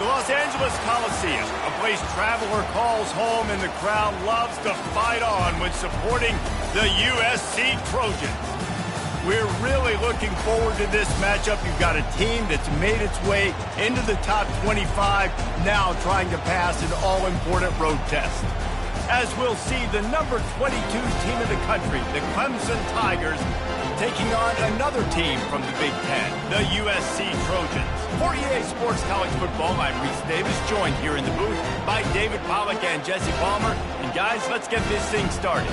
The Los Angeles Coliseum, a place traveler calls home and the crowd loves to fight on when supporting the USC Trojans. We're really looking forward to this matchup. You've got a team that's made its way into the top 25, now trying to pass an all-important road test. As we'll see, the number 22 team in the country, the Clemson Tigers, taking on another team from the Big Ten, the USC Trojans. For EA Sports College Football, I'm Reese Davis, joined here in the booth by David Pollack and Jesse Palmer. And guys, let's get this thing started.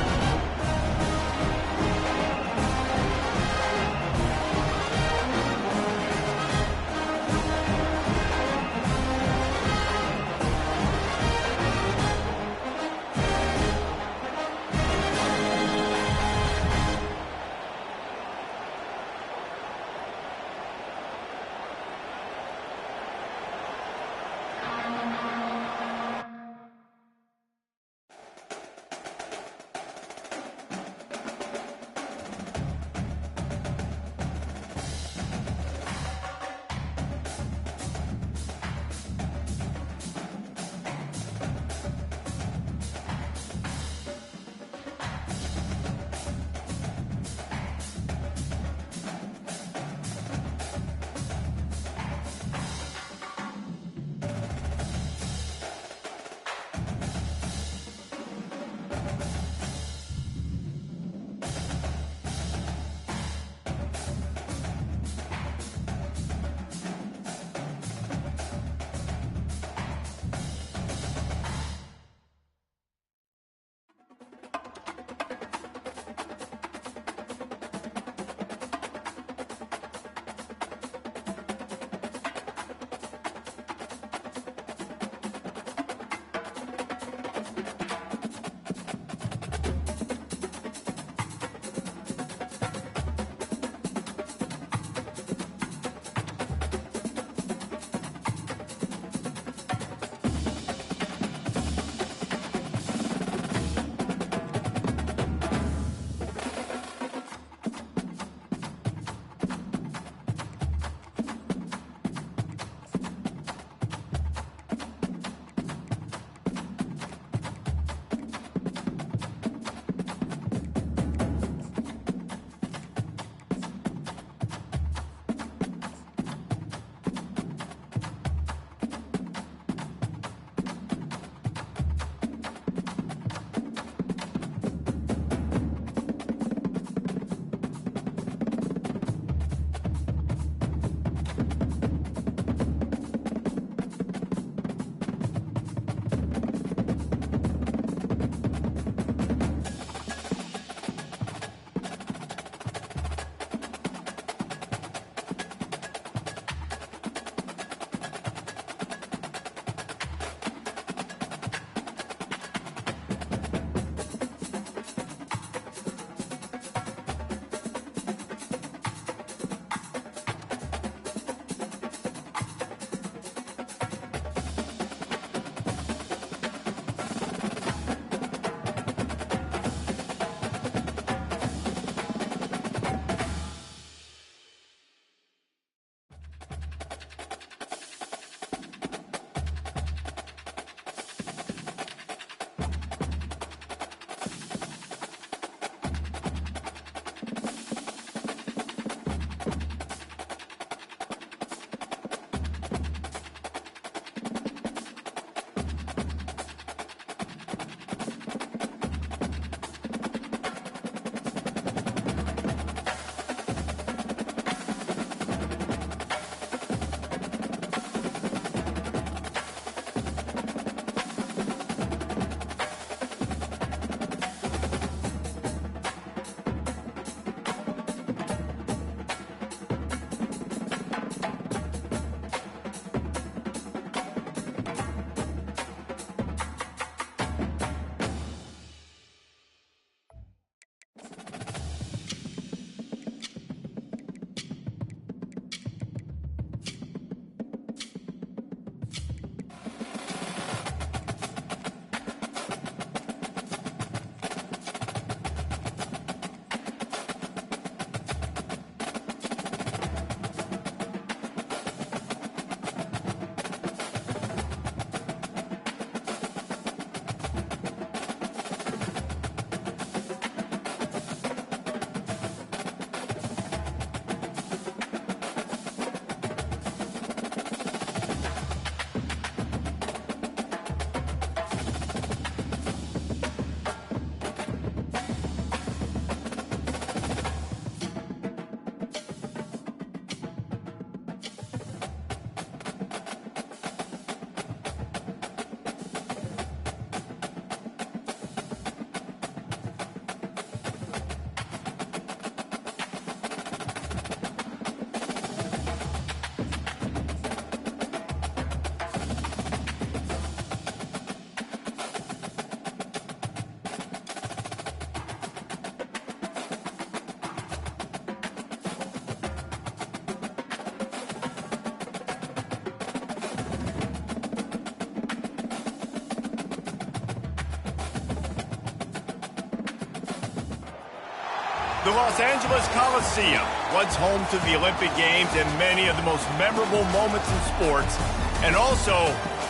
The Los Angeles Coliseum, once home to the Olympic Games and many of the most memorable moments in sports, and also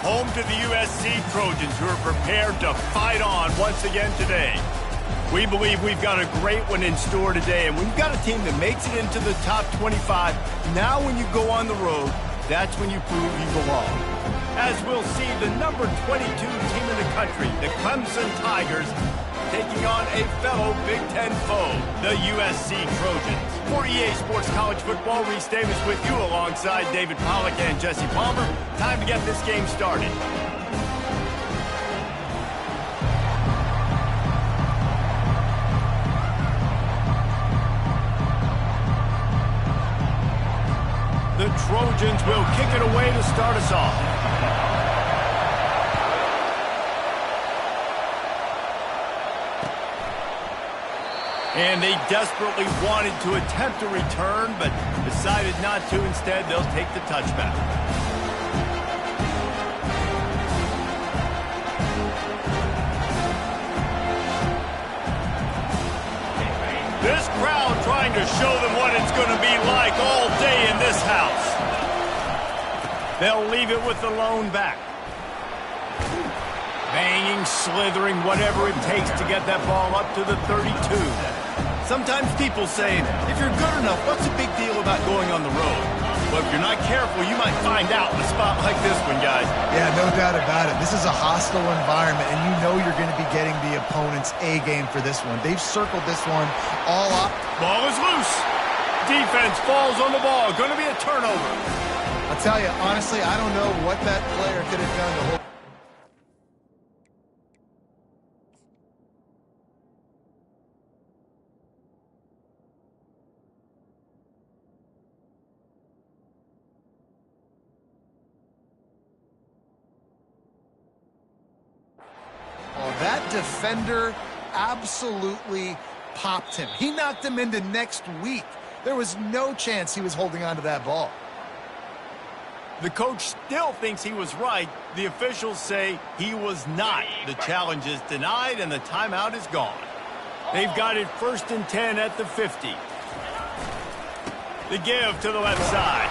home to the USC Trojans, who are prepared to fight on once again today. We believe we've got a great one in store today, and when you've got a team that makes it into the top 25, now when you go on the road, that's when you prove you belong. As we'll see, the number 22 team in the country, the Clemson Tigers, taking on a fellow Big Ten foe, the USC Trojans. For EA Sports College Football, Reese Davis with you alongside David Pollack and Jesse Palmer. Time to get this game started. The Trojans will kick it away to start us off. And they desperately wanted to attempt a return, but decided not to. Instead, they'll take the touchback. This crowd trying to show them what it's going to be like all day in this house. They'll leave it with the lone back. Banging, slithering, whatever it takes to get that ball up to the 32. Sometimes people say, if you're good enough, what's the big deal about going on the road? Well, if you're not careful, you might find out in a spot like this one, guys. Yeah, no doubt about it. This is a hostile environment, and you know you're going to be getting the opponent's A game for this one. They've circled this one all up. Ball is loose. Defense falls on the ball. Going to be a turnover. I'll tell you, honestly, I don't know what that player could have done to hold. That defender absolutely popped him. He knocked him into next week. There was no chance he was holding on to that ball. The coach still thinks he was right. The officials say he was not. The challenge is denied, and the timeout is gone. They've got it 1st and 10 at the 50. The give to the left side.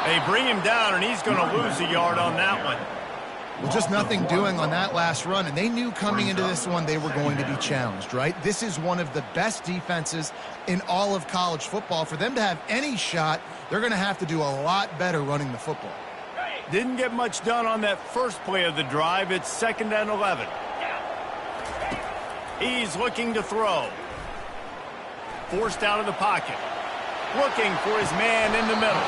They bring him down, and he's going to lose a yard on that one. Well, just nothing doing on that last run, and they knew coming into this one they were going to be challenged, right? This is one of the best defenses in all of college football. For them to have any shot, they're going to have to do a lot better running the football. Didn't get much done on that first play of the drive. It's 2nd and 11. He's looking to throw. Forced out of the pocket. Looking for his man in the middle.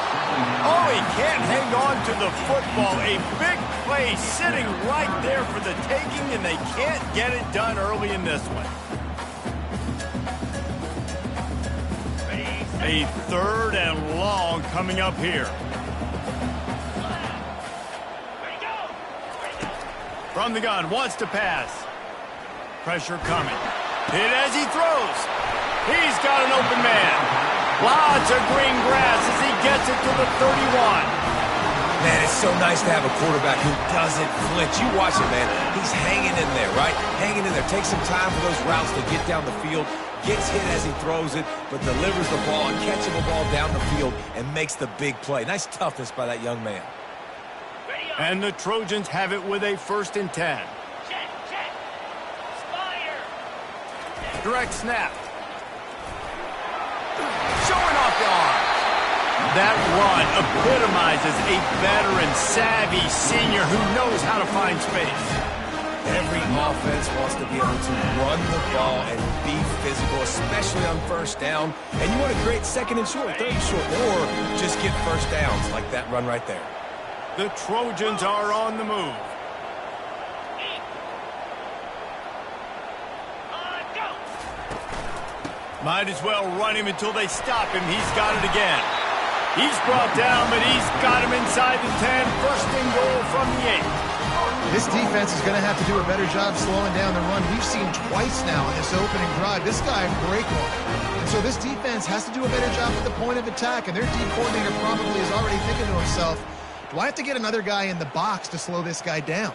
Oh, he can't hang on to the football. A big play sitting right there for the taking, and they can't get it done early in this one. A 3rd and long coming up here. From the gun, wants to pass. Pressure coming. Hit as he throws. He's got an open man. Lots of green grass as he gets it to the 31. Man, it's so nice to have a quarterback who doesn't flinch. You watch it, man. He's hanging in there, right? Hanging in there. Takes some time for those routes to get down the field. Gets hit as he throws it, but delivers the ball, a catchable ball down the field, and makes the big play. Nice toughness by that young man. And the Trojans have it with a 1st and 10. Direct snap. Showing off the arm. That run epitomizes a veteran, savvy senior who knows how to find space. Every offense wants to be able to run the ball and be physical, especially on 1st down. And you want to create 2nd and short, 3rd and short, or just get 1st downs like that run right there. The Trojans are on the move. Might as well run him until they stop him. He's got it again. He's brought down, but he's got him inside the 10. 1st and goal from the 8. This defense is going to have to do a better job slowing down the run. We've seen twice now in this opening drive. This guy break one. And so this defense has to do a better job at the point of attack. And their D coordinator probably is already thinking to himself, do I have to get another guy in the box to slow this guy down?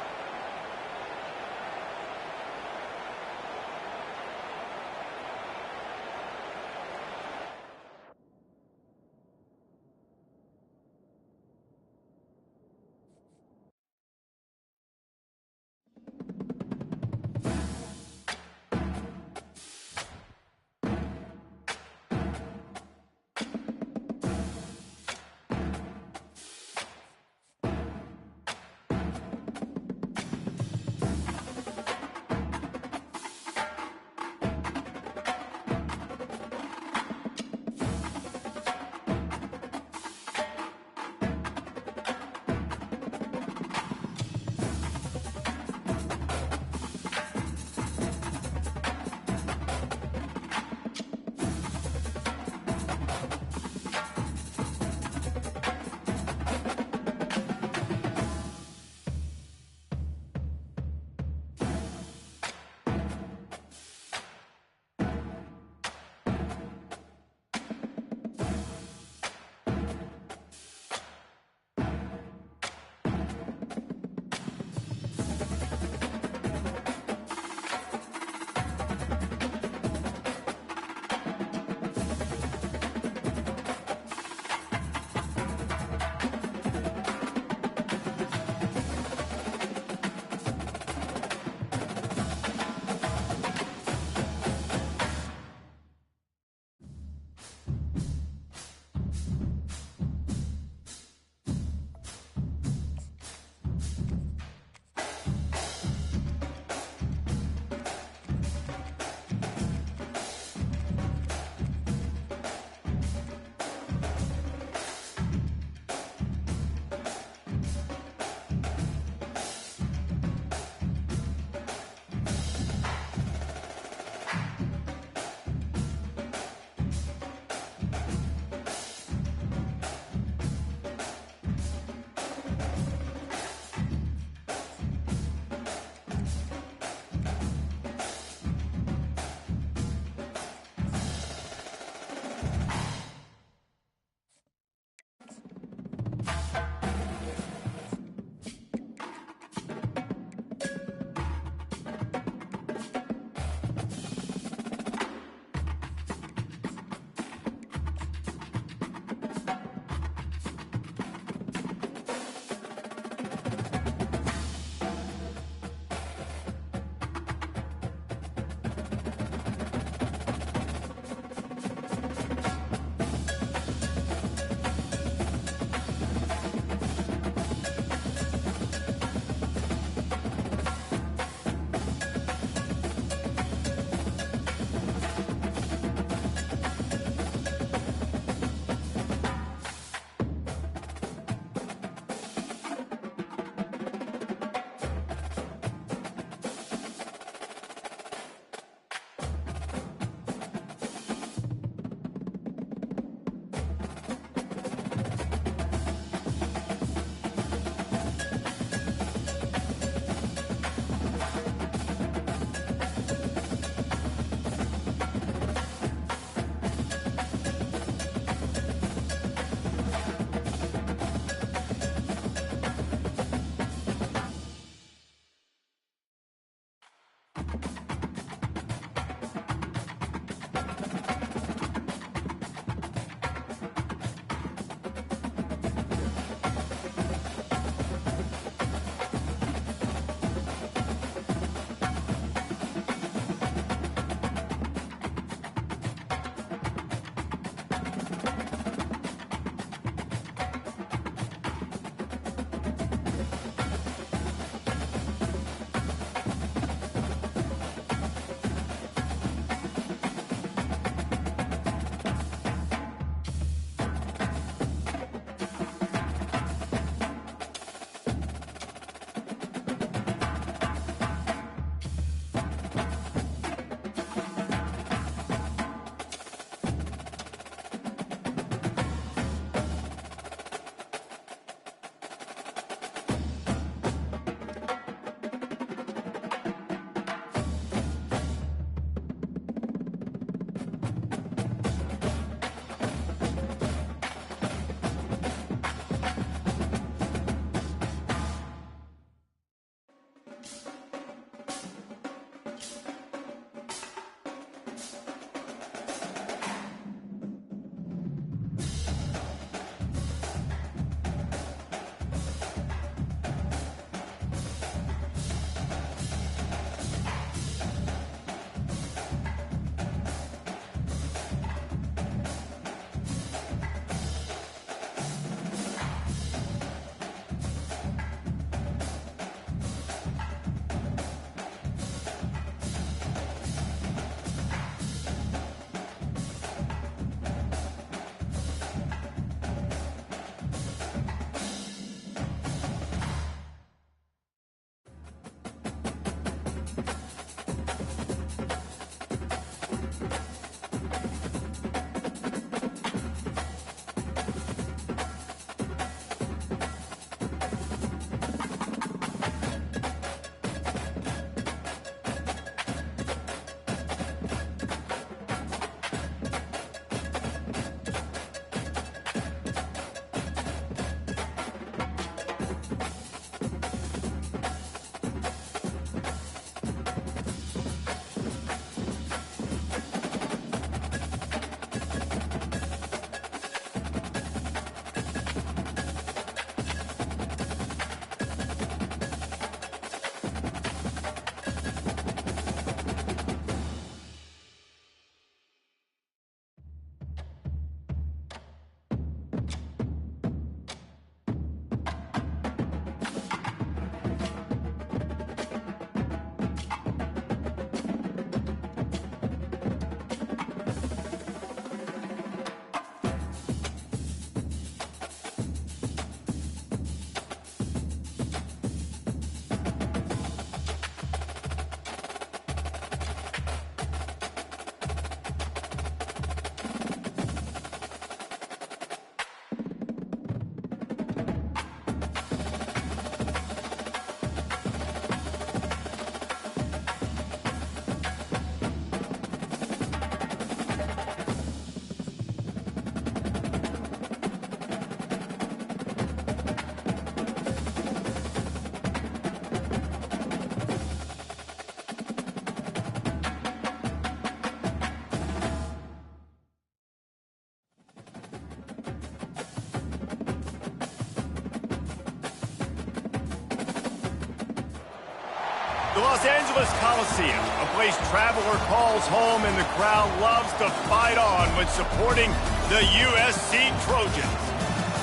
The Los Angeles Coliseum, a place traveler calls home and the crowd loves to fight on when supporting the USC Trojans.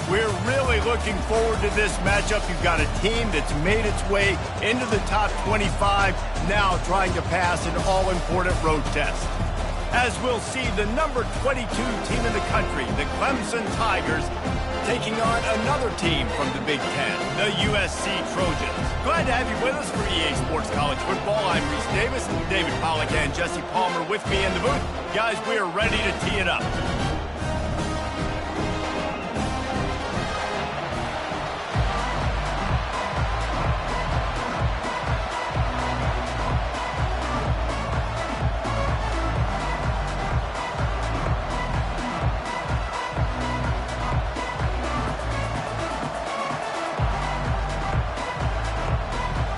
We're really looking forward to this matchup. You've got a team that's made its way into the top 25, now trying to pass an all-important road test. As we'll see, the number 22 team in the country, the Clemson Tigers, taking on another team from the Big Ten, the USC Trojans. Glad to have you with us for EA Sports College Football. I'm Reese Davis, David Pollack and Jesse Palmer with me in the booth. Guys, we are ready to tee it up.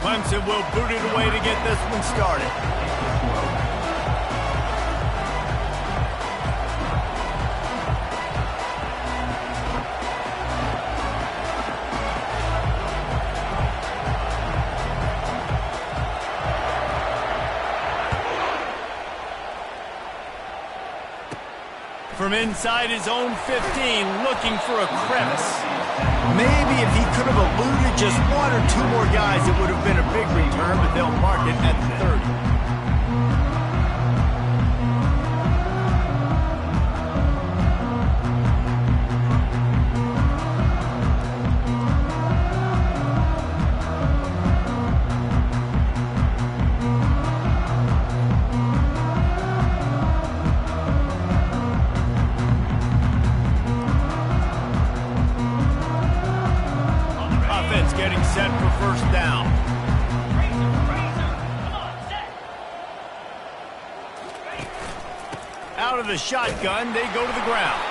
Clemson will boot it away to get this one started. From inside his own 15, looking for a crevice. Maybe if he could have eluded just one or two more guys, it would have been a big return, but they'll mark it at the 30. Getting set for first down. Out of the shotgun, they go to the ground.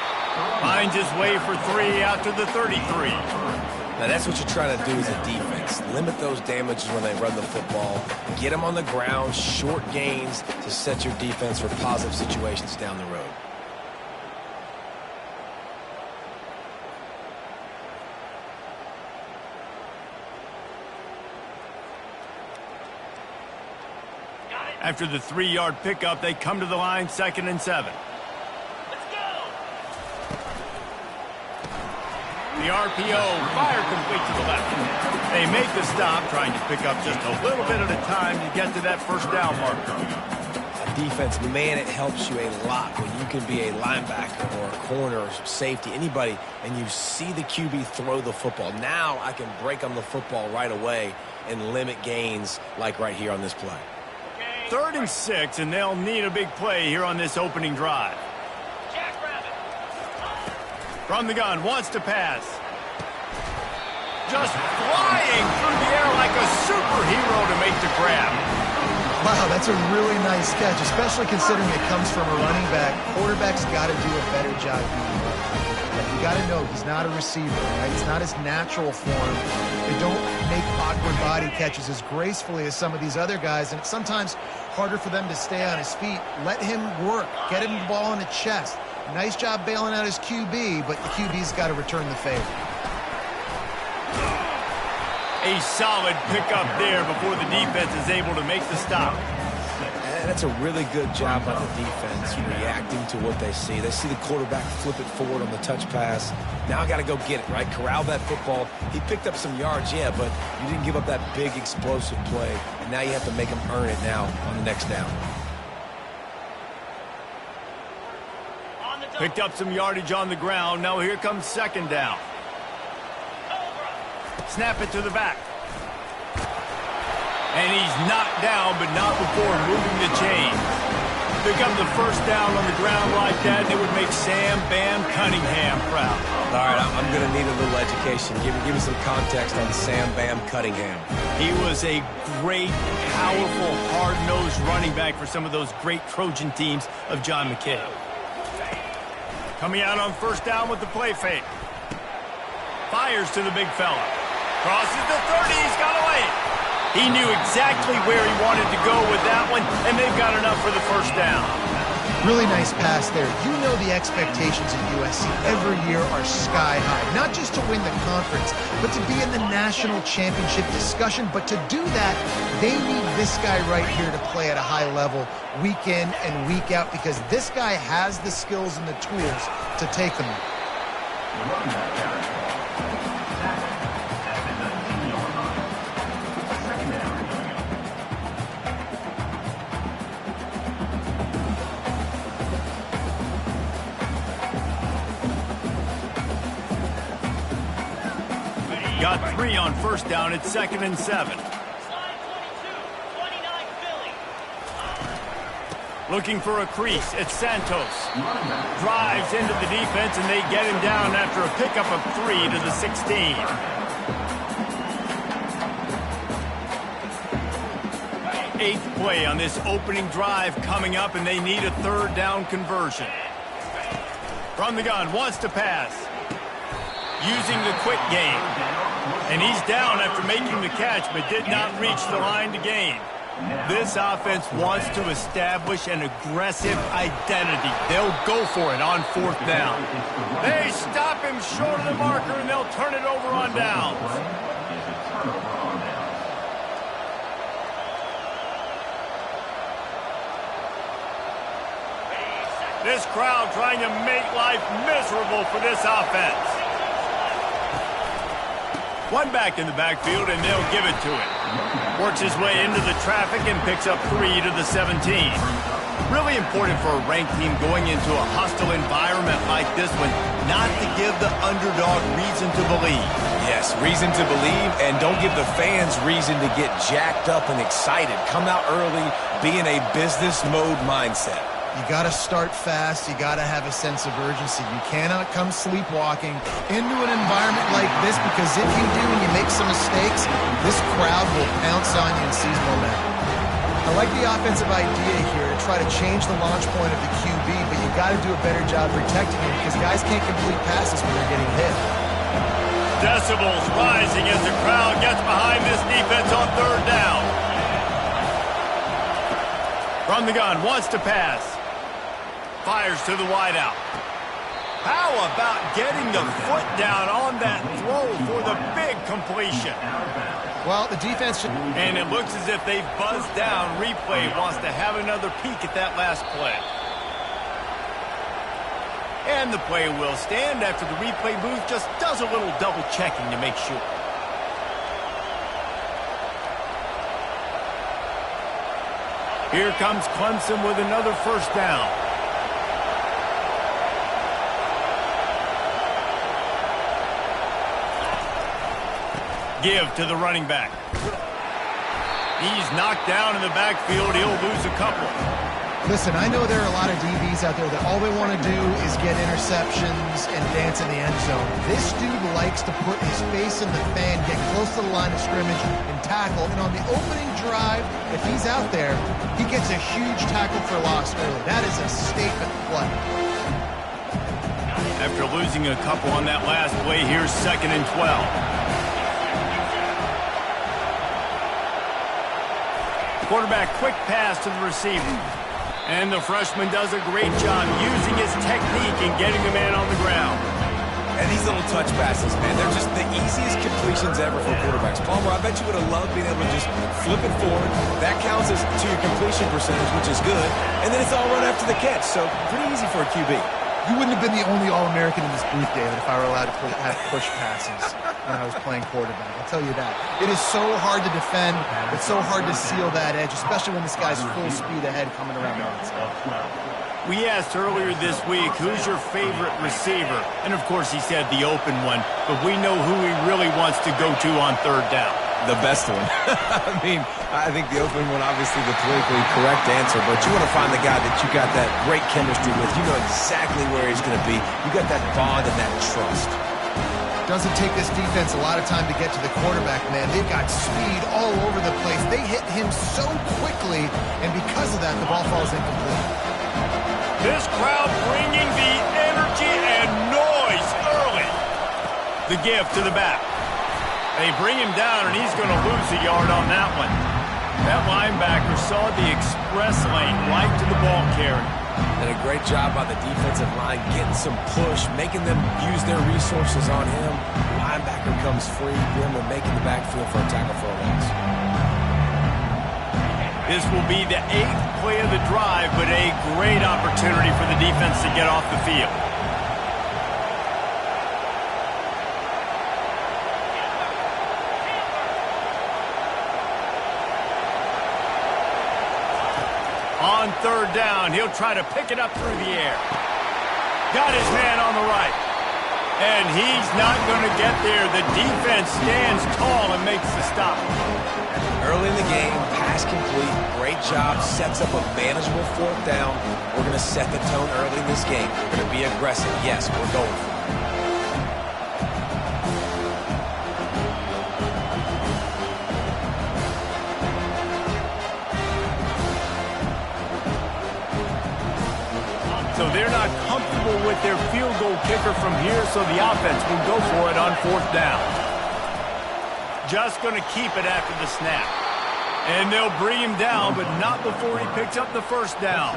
Finds his way for 3 out to the 33. Now that's what you're trying to do as a defense. Limit those damages when they run the football. Get them on the ground, short gains to set your defense for positive situations down the road. After the 3-yard pickup, they come to the line, 2nd and 7. Let's go! The RPO, fire complete to the left. They make the stop, trying to pick up just a little bit at a time to get to that first down marker. Defense, man, it helps you a lot when you can be a linebacker or a corner or safety, anybody, and you see the QB throw the football. Now I can break on the football right away and limit gains like right here on this play. 3rd and 6, and they'll need a big play here on this opening drive. From the gun, wants to pass. Just flying through the air like a superhero to make the grab. Wow, that's a really nice catch, especially considering it comes from a running back. Quarterback's got to do a better job beating up. You got to know he's not a receiver, right? It's not his natural form. They don't make awkward body catches as gracefully as some of these other guys, and it's sometimes harder for them to stay on his feet. Let him work. Get him the ball in the chest. Nice job bailing out his QB, but the QB's got to return the favor. A solid pickup there before the defense is able to make the stop. And that's a really good job by the defense, reacting to what they see. They see the quarterback flip it forward on the touch pass. Now I got to go get it, right? Corral that football. He picked up some yards, yeah, but you didn't give up that big explosive play. And now you have to make him earn it now on the next down. Picked up some yardage on the ground. Now here comes 2nd down. Snap it to the back. And he's knocked down, but not before moving the chains. Pick up the first down on the ground like that, and it would make Sam Bam Cunningham proud. All right, I'm going to need a little education. Give me some context on Sam Bam Cunningham. He was a great, powerful, hard-nosed running back for some of those great Trojan teams of John McKay. Coming out on first down with the play fake. Fires to the big fella. Crosses the 30, he's got away. He knew exactly where he wanted to go with that one, and they've got enough for the first down. Really nice pass there. You know the expectations at USC every year are sky high. Not just to win the conference, but to be in the national championship discussion. But to do that, they need this guy right here to play at a high level week in and week out, because this guy has the skills and the tools to take them there. Got 3 on first down. It's 2nd and 7. Looking for a crease. It's Santos. Drives into the defense, and they get him down after a pickup of 3 to the 16. Eighth play on this opening drive coming up, and they need a 3rd down conversion. From the gun, wants to pass. Using the quick game. And he's down after making the catch, but did not reach the line to gain. This offense wants to establish an aggressive identity. They'll go for it on 4th down. They stop him short of the marker, and they'll turn it over on downs. This crowd trying to make life miserable for this offense. One back in the backfield, and they'll give it to him. Works his way into the traffic and picks up 3 to the 17. Really important for a ranked team going into a hostile environment like this one, not to give the underdog reason to believe. Yes, reason to believe, and don't give the fans reason to get jacked up and excited. Come out early, be in a business mode mindset. You got to start fast. You got to have a sense of urgency. You cannot come sleepwalking into an environment like this, because if you do and you make some mistakes, this crowd will pounce on you and seize momentum. I like the offensive idea here to try to change the launch point of the QB, but you got to do a better job protecting him, because guys can't complete passes when they're getting hit. Decibels rising as the crowd gets behind this defense on 3rd down. From the gun, wants to pass. Fires to the wideout. How about getting the foot down on that throw for the big completion? Well, the defense should... And it looks as if they buzzed down. Replay wants to have another peek at that last play. And the play will stand after the replay booth just does a little double checking to make sure. Here comes Clemson with another 1st down. Give to the running back. He's knocked down in the backfield. He'll lose a couple. Listen, I know there are a lot of DBs out there that all they want to do is get interceptions and dance in the end zone. This dude likes to put his face in the fan, get close to the line of scrimmage, and tackle. And on the opening drive, if he's out there, he gets a huge tackle for loss early. That is a statement play. After losing a couple on that last play, here's 2nd and 12. Quarterback, quick pass to the receiver. And the freshman does a great job using his technique and getting the man on the ground. And these little touch passes, man, they're just the easiest completions ever for quarterbacks. Palmer, I bet you would have loved being able to just flip it forward. That counts as to your completion percentage, which is good. And then it's all run after the catch, so pretty easy for a QB. You wouldn't have been the only All-American in this booth, David, if I were allowed to have push passes when I was playing quarterback. I'll tell you that. It is so hard to defend. It's so hard to seal that edge, especially when this guy's full speed ahead coming around the outside. We asked earlier this week, who's your favorite receiver? And, of course, he said the open one. But we know who he really wants to go to on 3rd down. The best one. I mean, I think the open one, obviously the politically correct answer, but you want to find the guy that you got that great chemistry with. You know exactly where he's going to be. You got that bond and that trust. Doesn't take this defense a lot of time to get to the quarterback, man. They've got speed all over the place. They hit him so quickly, and because of that, the ball falls incomplete. This crowd bringing the energy and noise early. The give to the back. They bring him down, and he's going to lose a yard on that one. That linebacker saw the express lane right to the ball carrier. And a great job by the defensive line getting some push, making them use their resources on him. Linebacker comes free, them and making the backfield for a tackle for a loss. This will be the 8th play of the drive, but a great opportunity for the defense to get off the field. On 3rd down, he'll try to pick it up through the air. Got his man on the right. And he's not going to get there. The defense stands tall and makes the stop. Early in the game, pass complete. Great job. Sets up a manageable 4th down. We're going to set the tone early in this game. We're going to be aggressive. Yes, we're going for it. So they're not comfortable with their field goal kicker from here, so the offense will go for it on 4th down. Just going to keep it after the snap. And they'll bring him down, but not before he picks up the 1st down.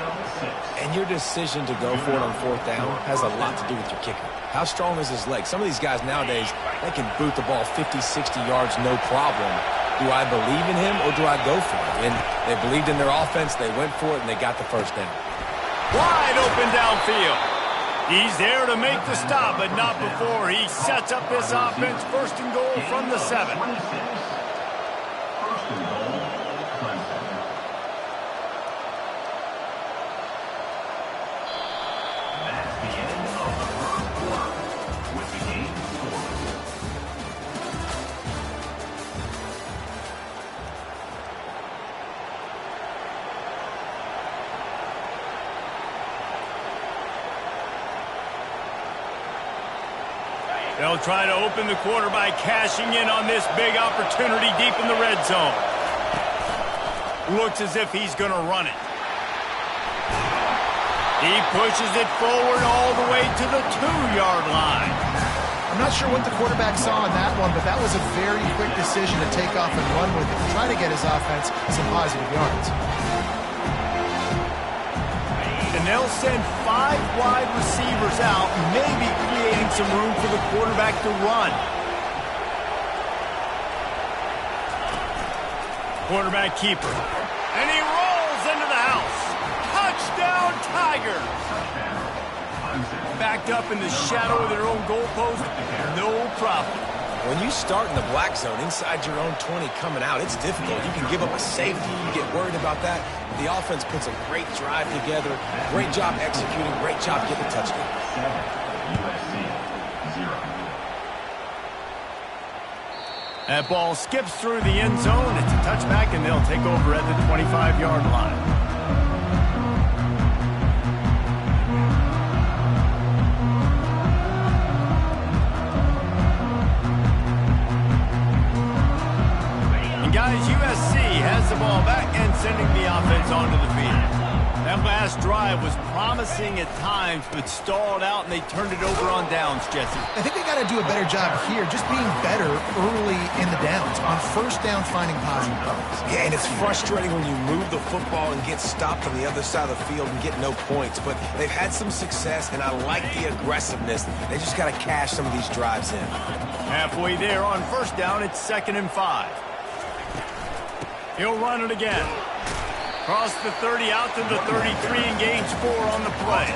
And your decision to go for it on 4th down has a lot to do with your kicker. How strong is his leg? Some of these guys nowadays, they can boot the ball 50, 60 yards, no problem. Do I believe in him or do I go for it? And they believed in their offense, they went for it, and they got the 1st down. Wide open downfield. He's there to make the stop, but not before he sets up this offense. 1st and goal from the 7. They'll try to open the quarter by cashing in on this big opportunity deep in the red zone. Looks as if he's going to run it. He pushes it forward all the way to the 2-yard line. I'm not sure what the quarterback saw in that one, but that was a very quick decision to take off and run with it to try to get his offense some positive yards. And they'll send 5 wide receivers out, maybe creating some room for the quarterback to run. Quarterback keeper. And he rolls into the house. Touchdown, Tigers! Backed up in the shadow of their own goalpost, no problem. When you start in the black zone inside your own 20 coming out, it's difficult. You can give up a safety. You get worried about that. The offense puts a great drive together. Great job executing. Great job getting a touchdown. That ball skips through the end zone. It's a touchback, and they'll take over at the 25-yard line. Guys, USC has the ball back and sending the offense onto the field. That last drive was promising at times, but stalled out, and they turned it over on downs, Jesse. I think they got to do a better job here, just being better early in the downs. On 1st down, finding positive plays. Yeah, and it's frustrating when you move the football and get stopped on the other side of the field and get no points. But they've had some success, and I like the aggressiveness. They just got to cash some of these drives in. Halfway there on 1st down, it's 2nd and 5. He'll run it again. Cross the 30 out to the 33 and gains 4 on the play.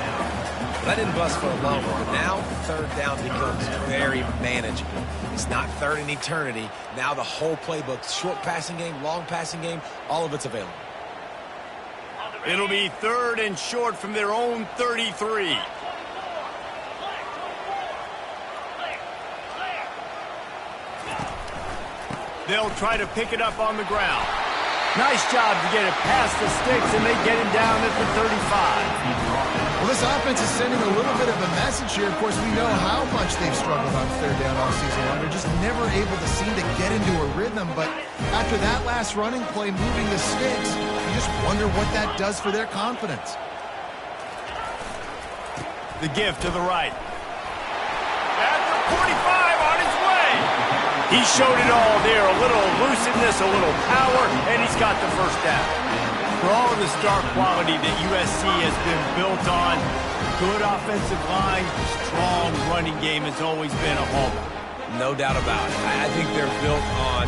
That didn't bust for a moment, but now 3rd down becomes very manageable. It's not 3rd in eternity. Now the whole playbook, short passing game, long passing game, all of it's available. It'll be 3rd and short from their own 33. They'll try to pick it up on the ground. Nice job to get it past the sticks, and they get him down at the 35. Well, this offense is sending a little bit of a message here. Of course, we know how much they've struggled on 3rd down all season long. They're just never able to seem to get into a rhythm. But after that last running play, moving the sticks, you just wonder what that does for their confidence. The give to the right. At the 45 on his way. He showed it all there, a little elusiveness, a little power, and he's got the first down. For all of the star quality that USC has been built on, good offensive line, strong running game has always been a hallmark. No doubt about it. I think they're built on,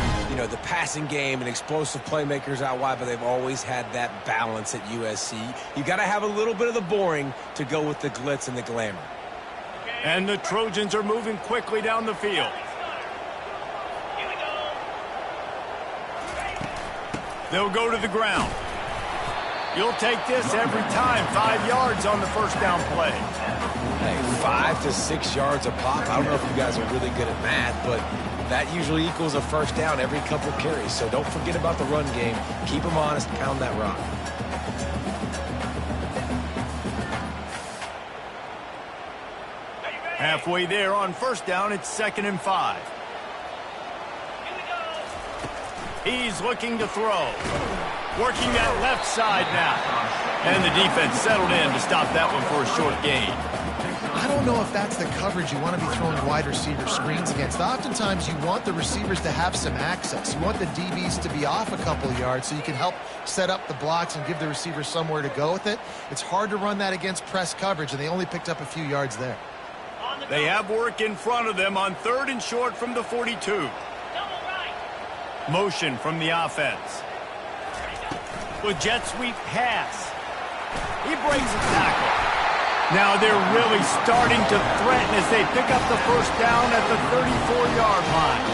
the passing game and explosive playmakers out wide, but they've always had that balance at USC. You got to have a little bit of the boring to go with the glitz and the glamour. And the Trojans are moving quickly down the field. They'll go to the ground. You'll take this every time. 5 yards on the first down play. Hey, 5 to 6 yards a pop. I don't know if you guys are really good at math, but that usually equals a first down every couple carries. So don't forget about the run game. Keep them honest. Pound that rock. Halfway there on first down, it's 2nd and 5. He's looking to throw. Working that left side now. And the defense settled in to stop that one for a short gain. I don't know if that's the coverage you want to be throwing wide receiver screens against. Oftentimes, you want the receivers to have some access. You want the DBs to be off a couple yards so you can help set up the blocks and give the receivers somewhere to go with it. It's hard to run that against press coverage, and they only picked up a few yards there. They have work in front of them on 3rd and short from the 42. Motion from the offense. With jet sweep pass. He breaks a tackle. Now they're really starting to threaten as they pick up the first down at the 34-yard line.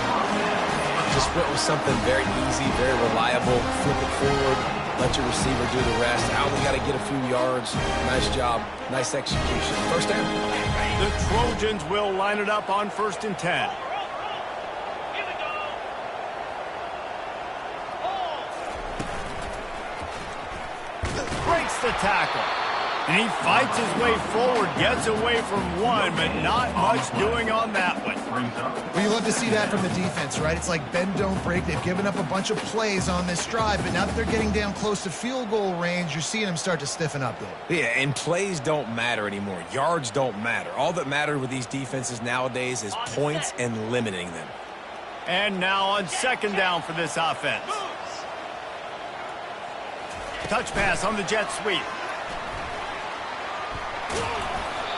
Just went with something very easy, very reliable. Flip it forward. Let your receiver do the rest. I only got to get a few yards. Nice job. Nice execution. First down. The Trojans will line it up on 1st and 10. Breaks the tackle. And he fights his way forward, gets away from one, but not much doing on that one. Well, you love to see that from the defense, right? It's like bend, don't break. They've given up a bunch of plays on this drive, but now that they're getting down close to field goal range, you're seeing them start to stiffen up there. Yeah, and plays don't matter anymore. Yards don't matter. All that matters with these defenses nowadays is points and limiting them. And now on 2nd down for this offense. Touch pass on the jet sweep.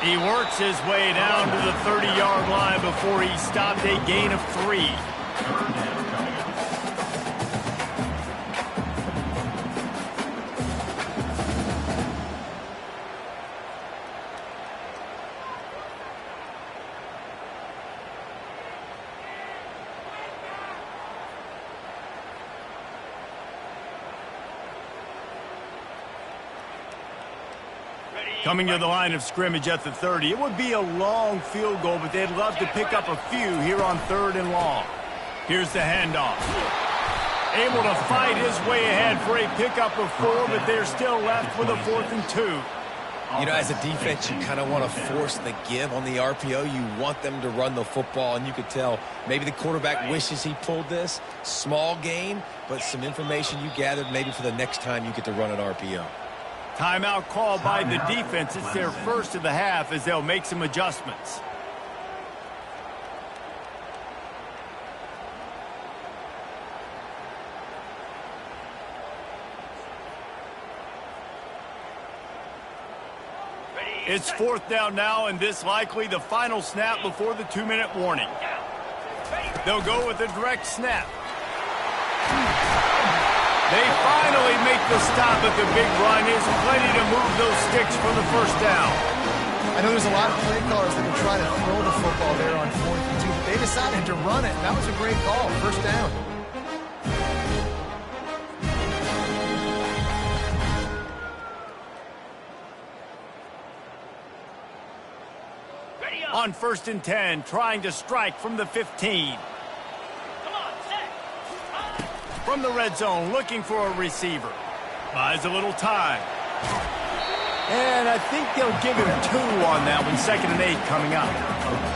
He works his way down to the 30-yard line before he stopped a gain of 3. Coming to the line of scrimmage at the 30. It would be a long field goal, but they'd love to pick up a few here on 3rd and long. Here's the handoff. Able to fight his way ahead for a pickup of 4, but they're still left with a 4th and 2. As a defense, you kind of want to force the give on the RPO. You want them to run the football, and you could tell maybe the quarterback wishes he pulled this. Small gain, but some information you gathered maybe for the next time you get to run an RPO. Timeout called by the defense. It's their first of the half as they'll make some adjustments. It's 4th down now, and this likely the final snap before the 2-minute warning. They'll go with a direct snap. They finally make the stop at the big run. Is plenty to move those sticks for the first down. I know there's a lot of play callers that would try to throw the football there on 4th and 2, but they decided to run it. That was a great call. First down. On 1st and 10, trying to strike from the 15. From the red zone, looking for a receiver. Buys a little time. And I think they'll give him 2 on that one. 2nd and 8 coming up.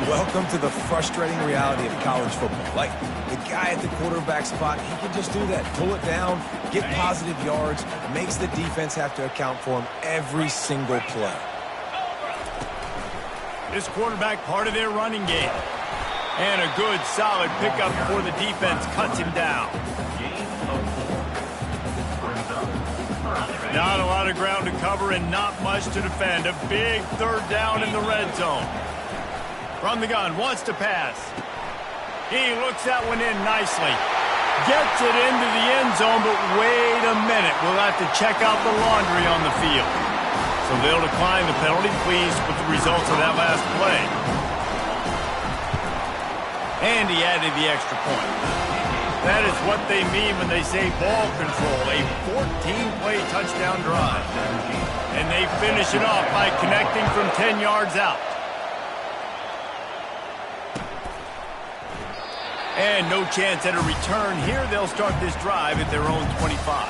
Welcome to the frustrating reality of college football. Like, the guy at the quarterback spot, he can just do that. Pull it down, get positive yards, makes the defense have to account for him every single play. This quarterback part of their running game. And a good, solid pickup before the defense cuts him down. Not a lot of ground to cover and not much to defend. A big third down in the red zone. From the gun, wants to pass. He looks that one in nicely. Gets it into the end zone, but wait a minute. We'll have to check out the laundry on the field. So they'll decline the penalty, pleased with the results of that last play. And he added the extra point. That is what they mean when they say ball control, a 14-play touchdown drive. And they finish it off by connecting from 10 yards out. And no chance at a return here. They'll start this drive at their own 25.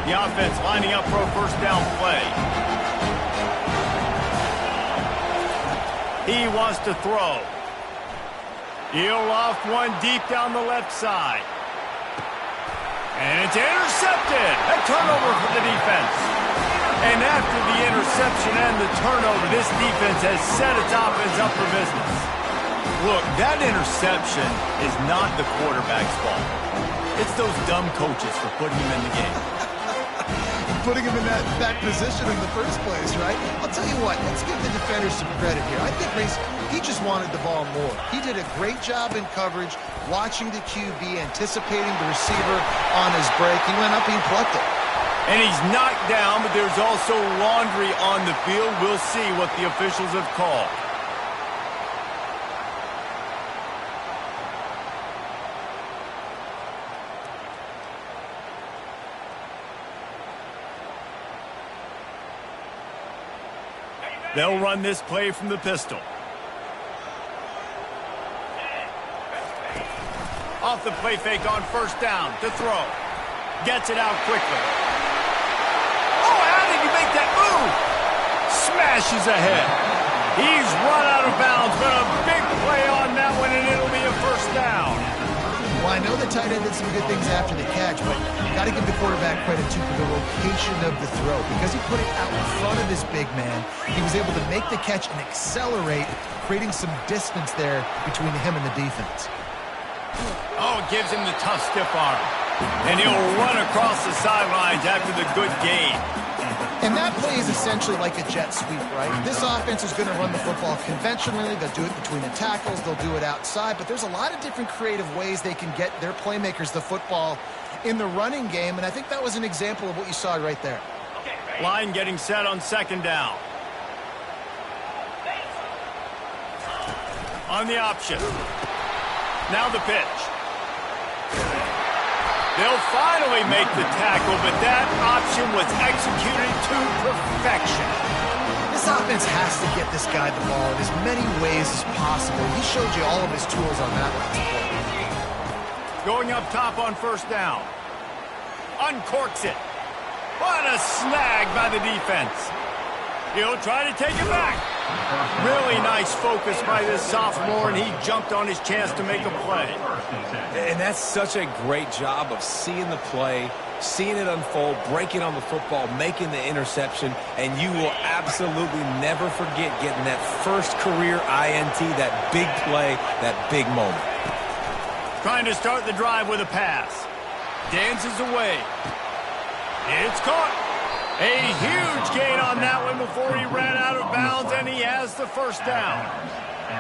The offense lining up for a first down play. He wants to throw. He'll loft one deep down the left side. And it's intercepted. A turnover for the defense. And after the interception and the turnover, this defense has set its offense up for business. Look, that interception is not the quarterback's fault. It's those dumb coaches for putting him in the game. Putting him in that position in the first place, right? I'll tell you what, let's give the defenders some credit here. I think Reese, he just wanted the ball more. He did a great job in coverage, watching the QB, anticipating the receiver on his break. He went up and he plucked it. And he's knocked down, but there's also laundry on the field. We'll see what the officials have called. They'll run this play from the pistol. Off the play fake on first down to throw. Gets it out quickly. Oh, how did he make that move? Smashes ahead. He's run out of bounds, but a big play on that one, and it'll be a first down. Well, I know the tight end did some good things after the catch, but you got to give the quarterback credit, too, for the location of the throw. Because he put it out in front of his big man, he was able to make the catch and accelerate, creating some distance there between him and the defense. Oh, it gives him the tough, stiff arm. And he'll run across the sidelines after the good gain. And that play is essentially like a jet sweep, right? This offense is going to run the football conventionally. They'll do it between the tackles. They'll do it outside. But there's a lot of different creative ways they can get their playmakers the football in the running game. And I think that was an example of what you saw right there. Line getting set on second down. On the option. Now the pitch. They'll finally make the tackle, but that option was executed to perfection. This offense has to get this guy the ball in as many ways as possible. He showed you all of his tools on that last play. Going up top on first down. Uncorks it. What a snag by the defense. He'll try to take it back. Really nice focus by this sophomore, and he jumped on his chance to make a play. And that's such a great job of seeing the play, seeing it unfold, breaking on the football, making the interception, and you will absolutely never forget getting that first career INT, that big play, that big moment. Trying to start the drive with a pass. Dances away. It's caught. A huge gain on that one before he ran out of bounds, and he has the first down.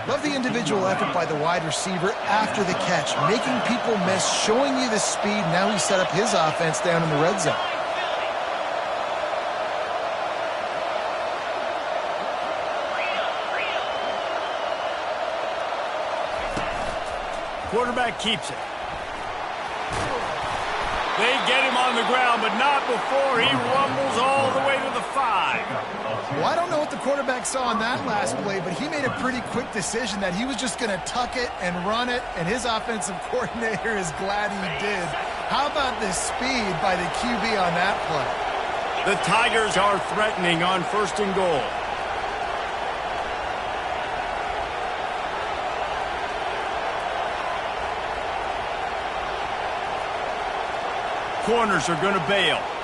Love the individual effort by the wide receiver after the catch, making people miss, showing you the speed. Now he set up his offense down in the red zone. Quarterback keeps it. They get him on the ground, but not before he rumbles all the way to the 5. Well, I don't know what the quarterback saw on that last play, but he made a pretty quick decision that he was just going to tuck it and run it, and his offensive coordinator is glad he did. How about the speed by the QB on that play? The Tigers are threatening on first and goal. corners are going to bail.